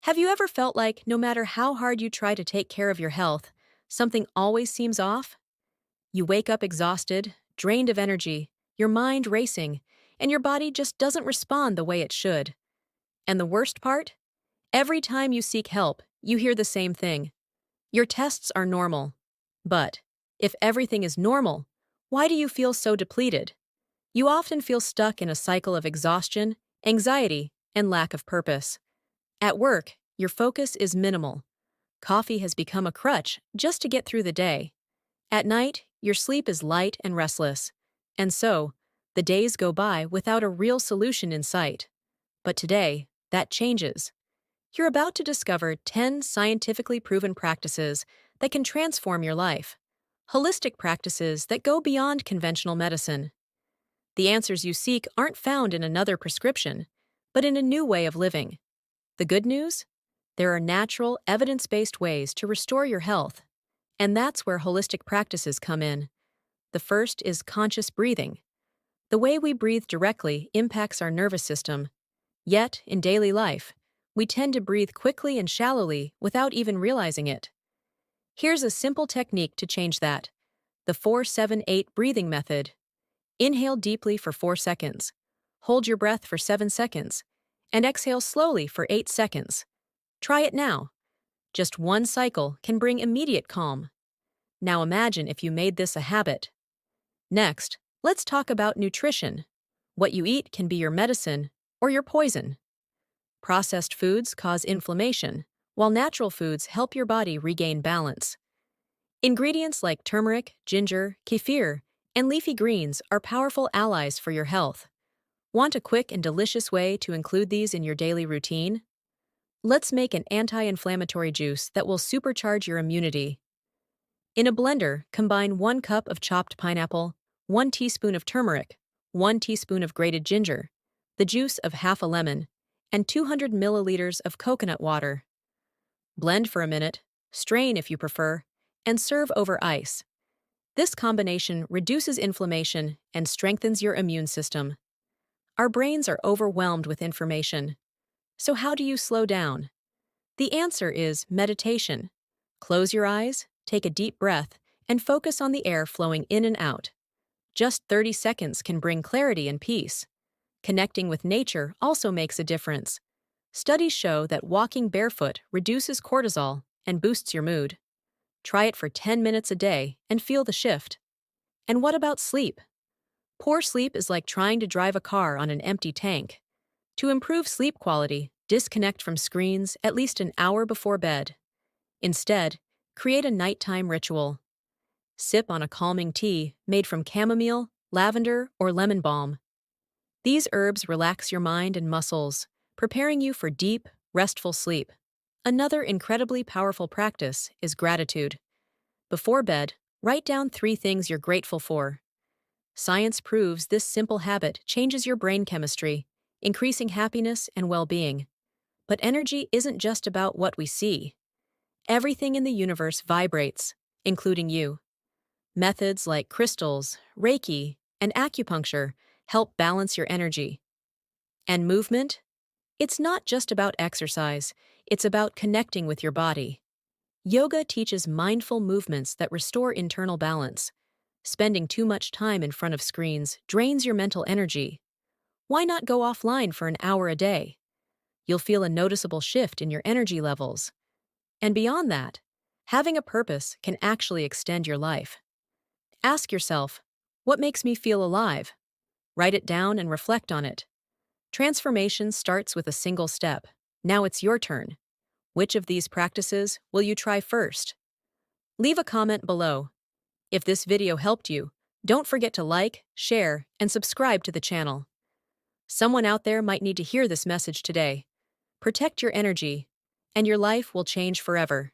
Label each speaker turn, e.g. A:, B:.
A: Have you ever felt like no matter how hard you try to take care of your health, something always seems off? You wake up exhausted, drained of energy, your mind racing, and your body just doesn't respond the way it should. And the worst part? Every time you seek help, you hear the same thing. Your tests are normal. But if everything is normal, why do you feel so depleted? You often feel stuck in a cycle of exhaustion, anxiety, and lack of purpose. At work, your focus is minimal. Coffee has become a crutch just to get through the day. At night, your sleep is light and restless. And so, the days go by without a real solution in sight. But today, that changes. You're about to discover 10 scientifically proven practices that can transform your life. Holistic practices that go beyond conventional medicine. The answers you seek aren't found in another prescription, but in a new way of living. The good news? There are natural, evidence-based ways to restore your health. And that's where holistic practices come in. The first is conscious breathing. The way we breathe directly impacts our nervous system. Yet, in daily life, we tend to breathe quickly and shallowly without even realizing it. Here's a simple technique to change that. The 4-7-8 breathing method. Inhale deeply for 4 seconds. Hold your breath for 7 seconds. And exhale slowly for 8 seconds. Try it now. Just one cycle can bring immediate calm. Now imagine if you made this a habit. Next, let's talk about nutrition. What you eat can be your medicine or your poison. Processed foods cause inflammation, while natural foods help your body regain balance. Ingredients like turmeric, ginger, kefir, and leafy greens are powerful allies for your health. Want a quick and delicious way to include these in your daily routine? Let's make an anti-inflammatory juice that will supercharge your immunity. In a blender, combine 1 cup of chopped pineapple, 1 teaspoon of turmeric, 1 teaspoon of grated ginger, the juice of half a lemon, and 200 milliliters of coconut water. Blend for a minute, strain if you prefer, and serve over ice. This combination reduces inflammation and strengthens your immune system. Our brains are overwhelmed with information. So how do you slow down? The answer is meditation. Close your eyes, take a deep breath, and focus on the air flowing in and out. Just 30 seconds can bring clarity and peace. Connecting with nature also makes a difference. Studies show that walking barefoot reduces cortisol and boosts your mood. Try it for 10 minutes a day and feel the shift. And what about sleep? Poor sleep is like trying to drive a car on an empty tank. To improve sleep quality, disconnect from screens at least an hour before bed. Instead, create a nighttime ritual. Sip on a calming tea made from chamomile, lavender, or lemon balm. These herbs relax your mind and muscles, preparing you for deep, restful sleep. Another incredibly powerful practice is gratitude. Before bed, write down 3 things you're grateful for. Science proves this simple habit changes your brain chemistry, increasing happiness and well-being. But energy isn't just about what we see. Everything in the universe vibrates, including you. Methods like crystals, Reiki, and acupuncture help balance your energy. And movement? It's not just about exercise, it's about connecting with your body. Yoga teaches mindful movements that restore internal balance. Spending too much time in front of screens drains your mental energy. Why not go offline for an hour a day? You'll feel a noticeable shift in your energy levels. And beyond that, having a purpose can actually extend your life. Ask yourself, what makes me feel alive? Write it down and reflect on it. Transformation starts with a single step. Now it's your turn. Which of these practices will you try first? Leave a comment below. If this video helped you, don't forget to like, share, and subscribe to the channel. Someone out there might need to hear this message today. Protect your energy, and your life will change forever.